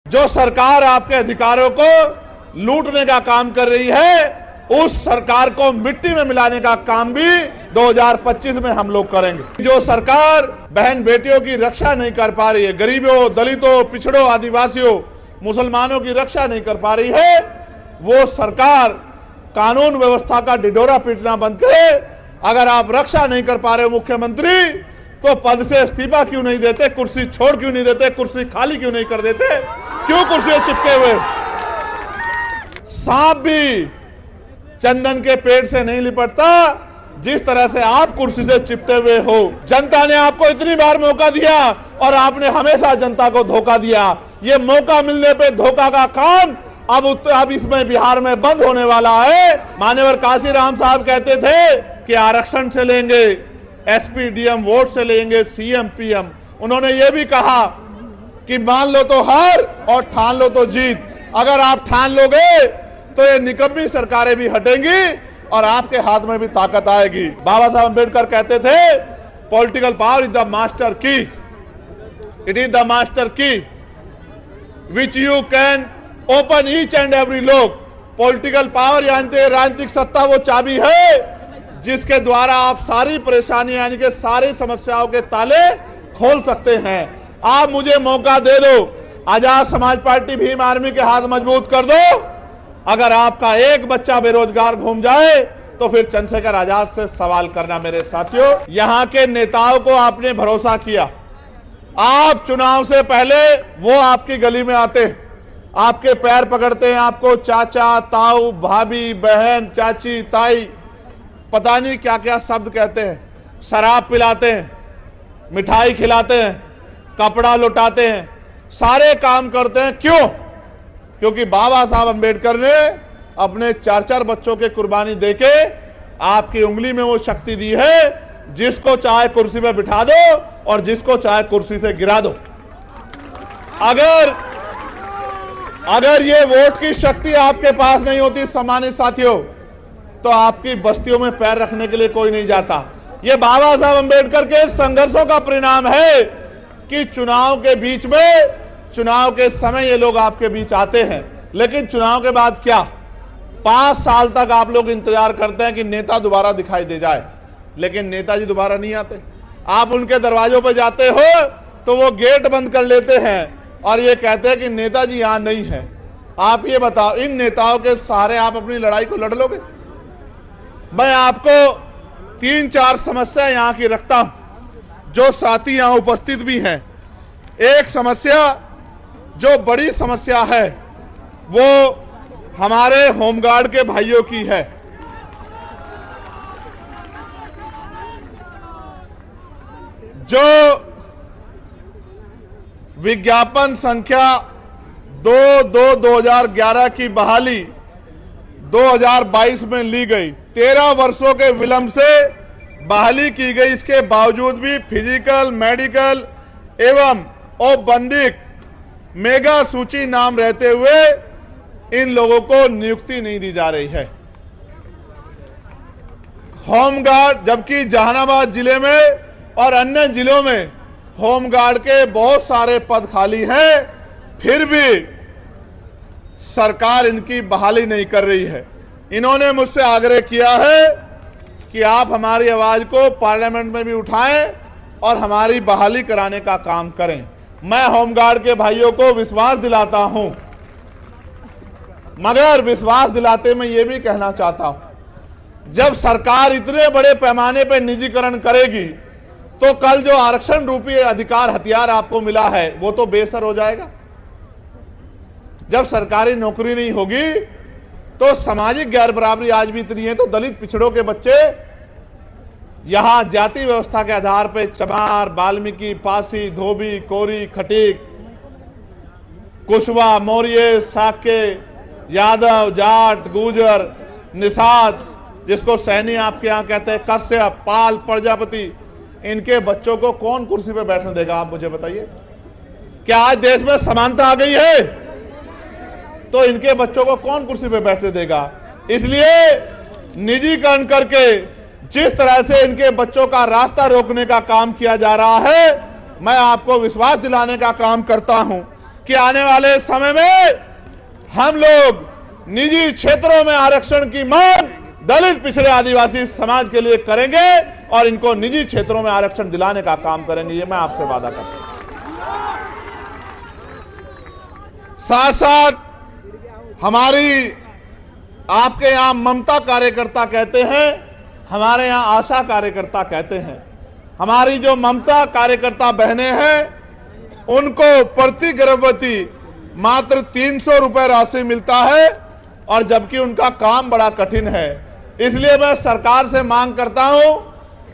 जो सरकार आपके अधिकारों को लूटने का काम कर रही है, उस सरकार को मिट्टी में मिलाने का काम भी 2025 में हम लोग करेंगे। जो सरकार बहन बेटियों की रक्षा नहीं कर पा रही है, गरीबों, दलितों, पिछड़ों, आदिवासियों, मुसलमानों की रक्षा नहीं कर पा रही है, वो सरकार कानून व्यवस्था का ढिढोरा पीटना बंद करे। अगर आप रक्षा नहीं कर पा रहे मुख्यमंत्री, तो पद से इस्तीफा क्यों नहीं देते, कुर्सी छोड़ क्यों नहीं देते, कुर्सी खाली क्यों नहीं कर देते, क्यों कुर्सी चिपके हुए? सांप भी चंदन के पेड़ से नहीं लिपटता, जिस तरह से आप कुर्सी से चिपटे हुए हो। जनता ने आपको इतनी बार मौका दिया और आपने हमेशा जनता को धोखा दिया। ये मौका मिलने पे धोखा का काम अब इसमें बिहार में बंद होने वाला है। मान्यवर काशीराम साहब कहते थे कि आरक्षण से लेंगे, एसपी डीएम वोट से लेंगे, सीएम पीएम। उन्होंने ये भी कहा कि मान लो तो हार और ठान लो तो जीत। अगर आप ठान लोगे तो ये निकम्मी सरकारें भी हटेंगी और आपके हाथ में भी ताकत आएगी। बाबा साहब अम्बेडकर कहते थे, political power is the master की, इट इज द मास्टर की which you can open each and every lock. Political power यानी राजनीतिक सत्ता वो चाबी है जिसके द्वारा आप सारी परेशानी यानी कि सारी समस्याओं के ताले खोल सकते हैं। आप मुझे मौका दे दो, आजाद समाज पार्टी भीम आर्मी के हाथ मजबूत कर दो। अगर आपका एक बच्चा बेरोजगार घूम जाए तो फिर चंद्रशेखर आजाद से सवाल करना। मेरे साथियों, यहाँ के नेताओं को आपने भरोसा किया। आप चुनाव से पहले वो आपकी गली में आते, आपके पैर पकड़ते हैं, आपको चाचा, ताऊ, भाभी, बहन, चाची, ताई, पता नहीं क्या क्या शब्द कहते हैं, शराब पिलाते हैं, मिठाई खिलाते हैं, कपड़ा लुटाते हैं, सारे काम करते हैं। क्यों? क्योंकि बाबा साहब अम्बेडकर ने अपने 4-4 बच्चों के कुर्बानी देके आपकी उंगली में वो शक्ति दी है, जिसको चाहे कुर्सी पे बिठा दो और जिसको चाहे कुर्सी से गिरा दो। अगर ये वोट की शक्ति आपके पास नहीं होती सम्मानित साथियों, तो आपकी बस्तियों में पैर रखने के लिए कोई नहीं जाता। ये बाबा साहब अम्बेडकर के संघर्षों का परिणाम है कि चुनाव के बीच में, चुनाव के समय ये लोग आपके बीच आते हैं, लेकिन चुनाव के बाद क्या? 5 साल तक आप लोग इंतजार करते हैं कि नेता दोबारा दिखाई दे जाए, लेकिन नेताजी दोबारा नहीं आते। आप उनके दरवाजों पर जाते हो तो वो गेट बंद कर लेते हैं और ये कहते हैं कि नेताजी यहां नहीं है। आप ये बताओ, इन नेताओं के सहारे आप अपनी लड़ाई को लड़ लोगे? मैं आपको 3-4 समस्या यहां की रखता हूं, जो साथी यहां उपस्थित भी हैं। एक समस्या जो बड़ी समस्या है वो हमारे होमगार्ड के भाइयों की है। जो विज्ञापन संख्या 2/2/2011 की बहाली 2022 में ली गई, 13 वर्षों के विलंब से बहाली की गई। इसके बावजूद भी फिजिकल, मेडिकल एवं औपबंधिक मेगा सूची नाम रहते हुए इन लोगों को नियुक्ति नहीं दी जा रही है। होमगार्ड, जबकि जहानाबाद जिले में और अन्य जिलों में होमगार्ड के बहुत सारे पद खाली हैं, फिर भी सरकार इनकी बहाली नहीं कर रही है। इन्होंने मुझसे आग्रह किया है कि आप हमारी आवाज को पार्लियामेंट में भी उठाएं और हमारी बहाली कराने का काम करें। मैं होमगार्ड के भाइयों को विश्वास दिलाता हूं, मगर विश्वास दिलाते मैं ये भी कहना चाहता हूं, जब सरकार इतने बड़े पैमाने पर निजीकरण करेगी तो कल जो आरक्षण रूपी अधिकार हथियार आपको मिला है वो तो बेसर हो जाएगा। जब सरकारी नौकरी नहीं होगी तो सामाजिक गैर बराबरी आज भी इतनी है, तो दलित पिछड़ों के बच्चे यहां जाति व्यवस्था के आधार पर चमार, वाल्मीकि, पासी, धोबी, कोरी, खटीक, कुशवा, मौर्य, साके, यादव, जाट, गुर्जर, निषाद, जिसको सैनी आपके यहां कहते हैं, कश्यप, पाल, प्रजापति, इनके बच्चों को कौन कुर्सी पर बैठने देगा? आप मुझे बताइए। क्या आज देश में समानता आ गई है? तो इनके बच्चों को कौन कुर्सी पर बैठने देगा? इसलिए निजीकरण करके जिस तरह से इनके बच्चों का रास्ता रोकने का काम किया जा रहा है, मैं आपको विश्वास दिलाने का काम करता हूं कि आने वाले समय में हम लोग निजी क्षेत्रों में आरक्षण की मांग दलित पिछड़े आदिवासी समाज के लिए करेंगे और इनको निजी क्षेत्रों में आरक्षण दिलाने का काम करेंगे, ये मैं आपसे वादा करता हूं। साथ साथ हमारी आपके यहां ममता कार्यकर्ता कहते हैं, हमारे यहां आशा कार्यकर्ता कहते हैं। हमारी जो ममता कार्यकर्ता बहनें हैं उनको प्रति गर्भवती मात्र 300 रुपए राशि मिलता है और जबकि उनका काम बड़ा कठिन है। इसलिए मैं सरकार से मांग करता हूं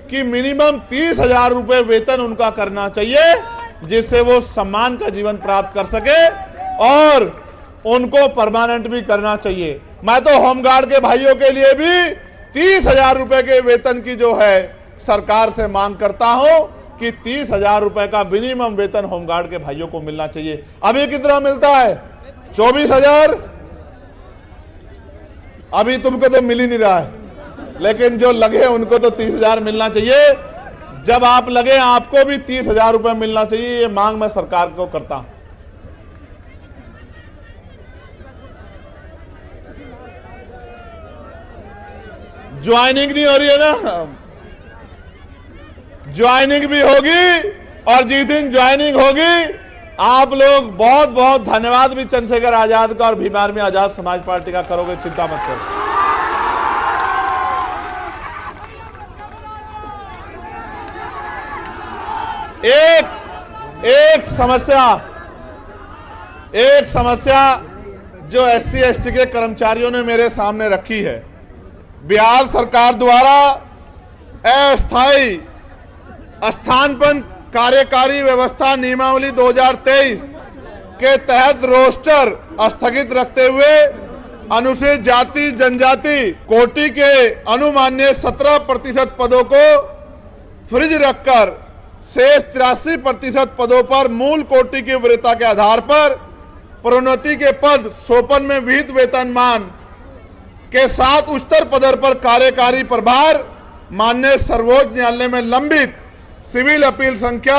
कि मिनिमम 30,000 रुपए वेतन उनका करना चाहिए, जिससे वो सम्मान का जीवन प्राप्त कर सके और उनको परमानेंट भी करना चाहिए। मैं तो होमगार्ड के भाइयों के लिए भी 30,000 रुपए के वेतन की जो है सरकार से मांग करता हूं कि 30,000 रुपए का मिनिमम वेतन होमगार्ड के भाइयों को मिलना चाहिए। अभी कितना मिलता है? 24,000। अभी तुमको तो मिल ही नहीं रहा है, लेकिन जो लगे उनको तो 30,000 मिलना चाहिए। जब आप लगे आपको भी 30,000 रुपए मिलना चाहिए, ये मांग मैं सरकार को करता हूं। ज्वाइनिंग नहीं हो रही है ना, ज्वाइनिंग भी होगी और जिस दिन ज्वाइनिंग होगी आप लोग बहुत बहुत धन्यवाद भी चंद्रशेखर आजाद का और भीम आर्मी आजाद समाज पार्टी का करोगे, चिंता मत करो। एक समस्या जो SC ST के कर्मचारियों ने मेरे सामने रखी है। बिहार सरकार द्वारा अस्थायी स्थानापन्न कार्यकारी व्यवस्था नियमावली 2023 के तहत रोस्टर स्थगित रखते हुए अनुसूचित जाति जनजाति कोटि के अनुमान्य 17% पदों को फ्रीज रखकर शेष 83% पदों पर मूल कोटि की वरीयता के आधार पर प्रोन्नति के पद सोपन में विहित वेतनमान के साथ उच्चतर पद पर कार्यकारी प्रभार माननीय सर्वोच्च न्यायालय में लंबित सिविल अपील संख्या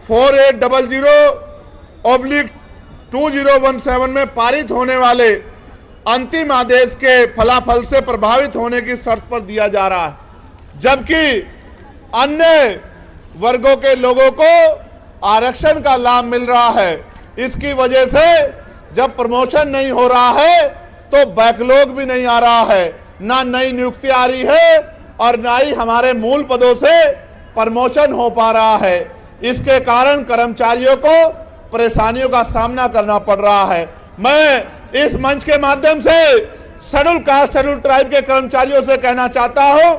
4800/2017 में पारित होने वाले अंतिम आदेश के फलाफल से प्रभावित होने की शर्त पर दिया जा रहा है, जबकि अन्य वर्गों के लोगों को आरक्षण का लाभ मिल रहा है। इसकी वजह से जब प्रमोशन नहीं हो रहा है तो बैकलॉग भी नहीं आ रहा है, ना नई नियुक्ति आ रही है और ना ही हमारे मूल पदों से प्रमोशन हो पा रहा है। इसके कारण कर्मचारियों को परेशानियों का सामना करना पड़ रहा है। मैं इस मंच के माध्यम से शेड्यूल कास्ट शेड्यूल ट्राइब के कर्मचारियों से कहना चाहता हूं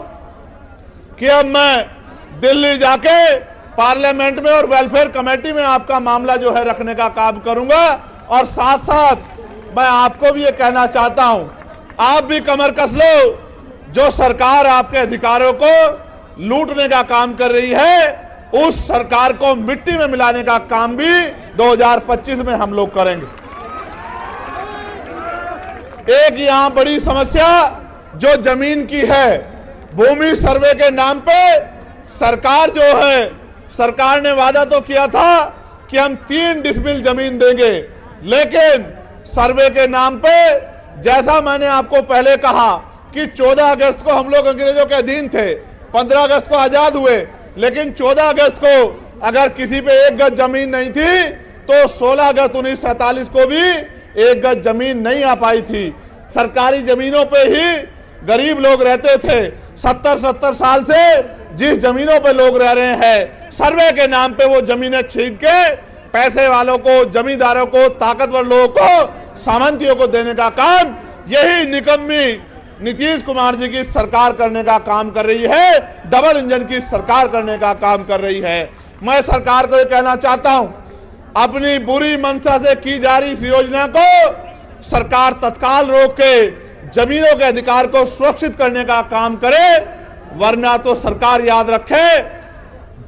कि अब मैं दिल्ली जाके पार्लियामेंट में और वेलफेयर कमेटी में आपका मामला जो है रखने का काम करूंगा और साथ साथ मैं आपको भी ये कहना चाहता हूं, आप भी कमर कस लो। जो सरकार आपके अधिकारों को लूटने का काम कर रही है, उस सरकार को मिट्टी में मिलाने का काम भी 2025 में हम लोग करेंगे। एक यहां बड़ी समस्या जो जमीन की है, भूमि सर्वे के नाम पे सरकार जो है, सरकार ने वादा तो किया था कि हम 3 डिसमिल जमीन देंगे, लेकिन सर्वे के नाम पे, जैसा मैंने आपको पहले कहा कि 14 अगस्त को हम लोग अंग्रेजों के अधीन थे, 15 अगस्त को आजाद हुए, लेकिन 14 अगस्त को अगर किसी पे 1 गज जमीन नहीं थी तो 16 अगस्त 1947 को भी 1 गज जमीन नहीं आ पाई थी। सरकारी जमीनों पे ही गरीब लोग रहते थे। 70 साल से जिस जमीनों पे लोग रह रहे हैं, सर्वे के नाम पे वो जमीनें छीन के पैसे वालों को, जमींदारों को, ताकतवर लोगों को, सामंतियों को देने का काम यही निकम्मी नीतीश कुमार जी की सरकार करने का काम कर रही है, डबल इंजन की सरकार करने का काम कर रही है। मैं सरकार को ये कहना चाहता हूं, अपनी बुरी मंशा से की जा रही इस योजना को सरकार तत्काल रोक के जमीनों के अधिकार को सुरक्षित करने का काम करे, वरना तो सरकार याद रखे,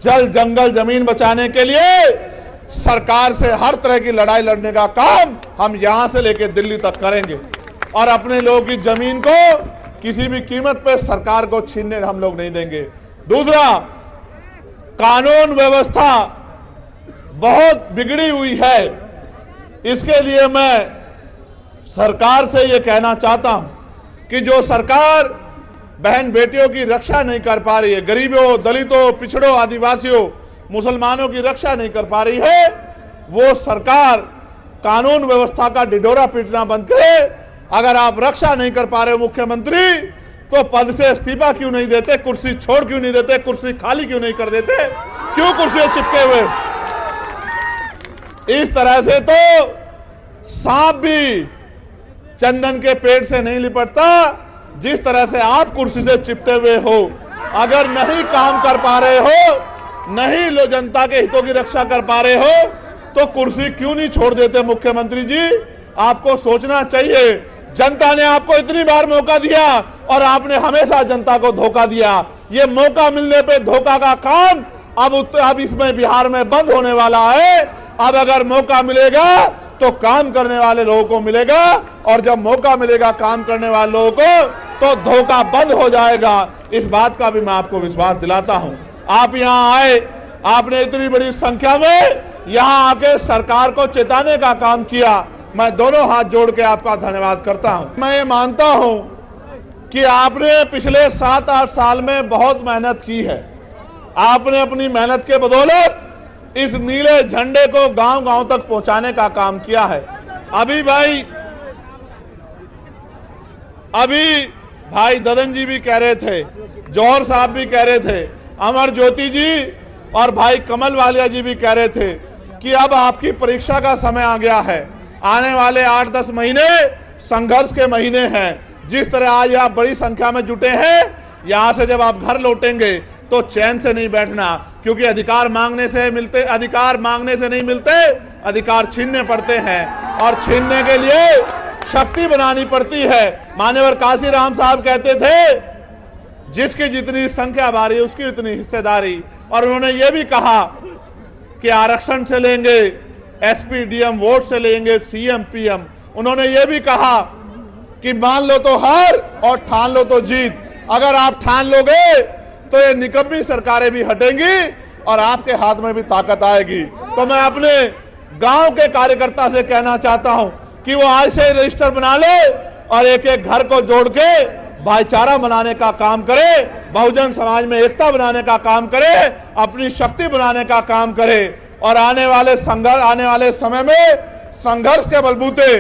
जल जंगल जमीन बचाने के लिए सरकार से हर तरह की लड़ाई लड़ने का काम हम यहां से लेकर दिल्ली तक करेंगे और अपने लोगों की जमीन को किसी भी कीमत पे सरकार को छीनने हम लोग नहीं देंगे। दूसरा, कानून व्यवस्था बहुत बिगड़ी हुई है। इसके लिए मैं सरकार से ये कहना चाहता हूं कि जो सरकार बहन बेटियों की रक्षा नहीं कर पा रही है, गरीबों, दलितों, पिछड़ों, आदिवासियों, मुसलमानों की रक्षा नहीं कर पा रही है, वो सरकार कानून व्यवस्था का ढिढोरा पीटना बंद करे। अगर आप रक्षा नहीं कर पा रहे हो मुख्यमंत्री, तो पद से इस्तीफा क्यों नहीं देते, कुर्सी छोड़ क्यों नहीं देते, कुर्सी खाली क्यों नहीं कर देते, क्यों कुर्सी चिपके हुए? इस तरह से तो सांप भी चंदन के पेड़ से नहीं लिपटता, जिस तरह से आप कुर्सी से चिपटे हुए हो। अगर नहीं काम कर पा रहे हो, नहीं लो जनता के हितों की रक्षा कर पा रहे हो, तो कुर्सी क्यों नहीं छोड़ देते मुख्यमंत्री जी? आपको सोचना चाहिए। जनता ने आपको इतनी बार मौका दिया और आपने हमेशा जनता को धोखा दिया। ये मौका मिलने पे धोखा का काम अब इसमें बिहार में बंद होने वाला है। अब अगर मौका मिलेगा तो काम करने वाले लोगों को मिलेगा, और जब मौका मिलेगा काम करने वाले लोगों को, तो धोखा बंद हो जाएगा। इस बात का भी मैं आपको विश्वास दिलाता हूं। आप यहां आए, आपने इतनी बड़ी संख्या में यहां आके सरकार को चेताने का काम किया। मैं दोनों हाथ जोड़ के आपका धन्यवाद करता हूं। मैं ये मानता हूं कि आपने पिछले 7-8 साल में बहुत मेहनत की है। आपने अपनी मेहनत के बदौलत इस नीले झंडे को गांव-गांव तक पहुंचाने का काम किया है। अभी भाई ददन जी भी कह रहे थे, जौहर साहब भी कह रहे थे, अमर ज्योति जी और भाई कमल वालिया जी भी कह रहे थे कि अब आपकी परीक्षा का समय आ गया है। आने वाले 8-10 महीने संघर्ष के महीने हैं। जिस तरह आज आप बड़ी संख्या में जुटे हैं, यहां से जब आप घर लौटेंगे तो चैन से नहीं बैठना, क्योंकि अधिकार मांगने से नहीं मिलते, अधिकार छीनने पड़ते हैं, और छीनने के लिए शक्ति बनानी पड़ती है। मान्यवर काशीराम साहब कहते थे, जिसकी जितनी संख्या भारी उसकी उतनी हिस्सेदारी। और उन्होंने ये भी कहा कि आरक्षण से लेंगे, एसपी डीएम वोट से लेंगे, सीएम पीएम। उन्होंने ये भी कहा कि मान लो तो हार और ठान लो तो जीत। अगर आप ठान लोगे तो ये निकम्मी सरकारें भी हटेंगी और आपके हाथ में भी ताकत आएगी। तो मैं अपने गांव के कार्यकर्ता से कहना चाहता हूं कि वो आज से रजिस्टर बना ले और एक एक घर को जोड़ के भाईचारा बनाने का काम करे, बहुजन समाज में एकता बनाने का काम करे, अपनी शक्ति बनाने का काम करे। और आने वाले समय में संघर्ष के बलबूते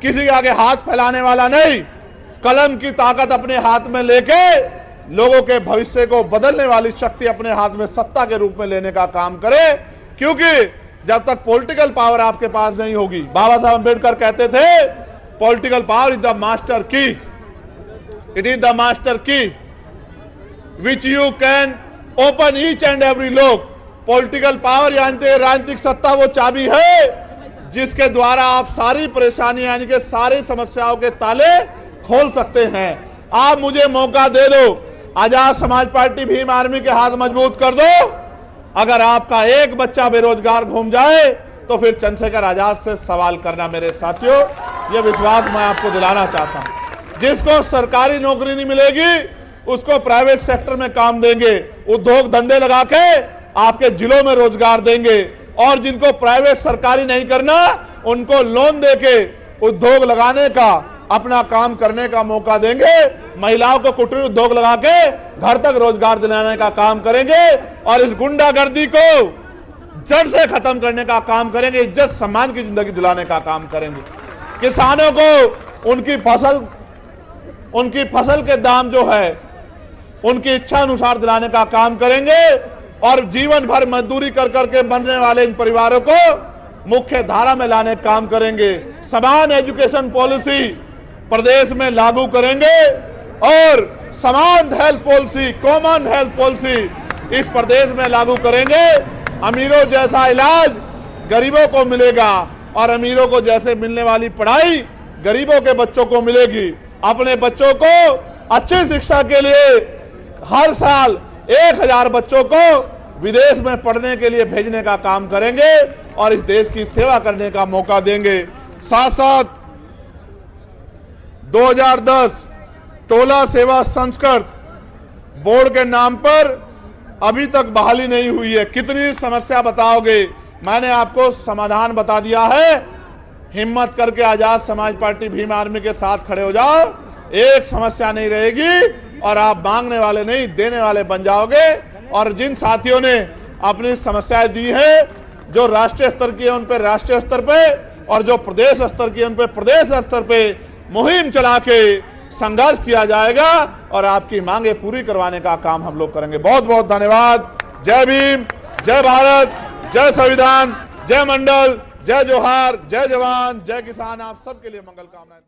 किसी के आगे हाथ फैलाने वाला नहीं, कलम की ताकत अपने हाथ में लेके लोगों के भविष्य को बदलने वाली शक्ति अपने हाथ में सत्ता के रूप में लेने का काम करे। क्योंकि जब तक पॉलिटिकल पावर आपके पास नहीं होगी, बाबा साहब अम्बेडकर कहते थे, political power is the master की, इट इज द मास्टर की which you can open each and every lock. Political power यानी राजनीतिक सत्ता वो चाबी है जिसके द्वारा आप सारी परेशानी यानी कि सारी समस्याओं के ताले खोल सकते हैं। आप मुझे मौका दे दो, आजाद समाज पार्टी भीम आर्मी के हाथ मजबूत कर दो। अगर आपका एक बच्चा बेरोजगार घूम जाए तो फिर चंद्रशेखर आजाद से सवाल करना। मेरे साथियों, यह विश्वास मैं आपको दिलाना चाहता हूं। जिसको सरकारी नौकरी नहीं मिलेगी उसको प्राइवेट सेक्टर में काम देंगे, उद्योग धंधे लगा के आपके जिलों में रोजगार देंगे, और जिनको प्राइवेट सरकारी नहीं करना उनको लोन देके उद्योग लगाने का, अपना काम करने का मौका देंगे। महिलाओं को कुटीर उद्योग लगा के घर तक रोजगार दिलाने का काम करेंगे, और इस गुंडागर्दी को जड़ से खत्म करने का काम करेंगे, इज्जत सम्मान की जिंदगी दिलाने का काम करेंगे। किसानों को उनकी फसल के दाम जो है उनकी इच्छा अनुसार दिलाने का काम करेंगे, और जीवन भर मजदूरी कर करके बनने वाले इन परिवारों को मुख्य धारा में लाने का काम करेंगे। समान एजुकेशन पॉलिसी प्रदेश में लागू करेंगे, और समान health policy, common health policy इस प्रदेश में लागू करेंगे। अमीरों जैसा इलाज गरीबों को मिलेगा, और अमीरों को जैसे मिलने वाली पढ़ाई गरीबों के बच्चों को मिलेगी। अपने बच्चों को अच्छी शिक्षा के लिए हर साल 1000 बच्चों को विदेश में पढ़ने के लिए भेजने का काम करेंगे, और इस देश की सेवा करने का मौका देंगे। साथ साथ 2010 टोला सेवा संस्कृत बोर्ड के नाम पर अभी तक बहाली नहीं हुई है। कितनी समस्या बताओगे? मैंने आपको समाधान बता दिया है। हिम्मत करके आजाद समाज पार्टी भीम आर्मी के साथ खड़े हो जाओ, एक समस्या नहीं रहेगी और आप मांगने वाले नहीं देने वाले बन जाओगे। और जिन साथियों ने अपनी समस्याएं दी है, जो राष्ट्रीय स्तर की है उन पर राष्ट्रीय स्तर पे और जो प्रदेश स्तर की है उन पर प्रदेश स्तर पे मुहिम चला के संघर्ष किया जाएगा और आपकी मांगे पूरी करवाने का काम हम लोग करेंगे। बहुत बहुत धन्यवाद। जय भीम, जय भारत, जय संविधान, जय मंडल, जय जोहार, जय जवान, जय किसान। आप सबके लिए मंगल कामनाएं।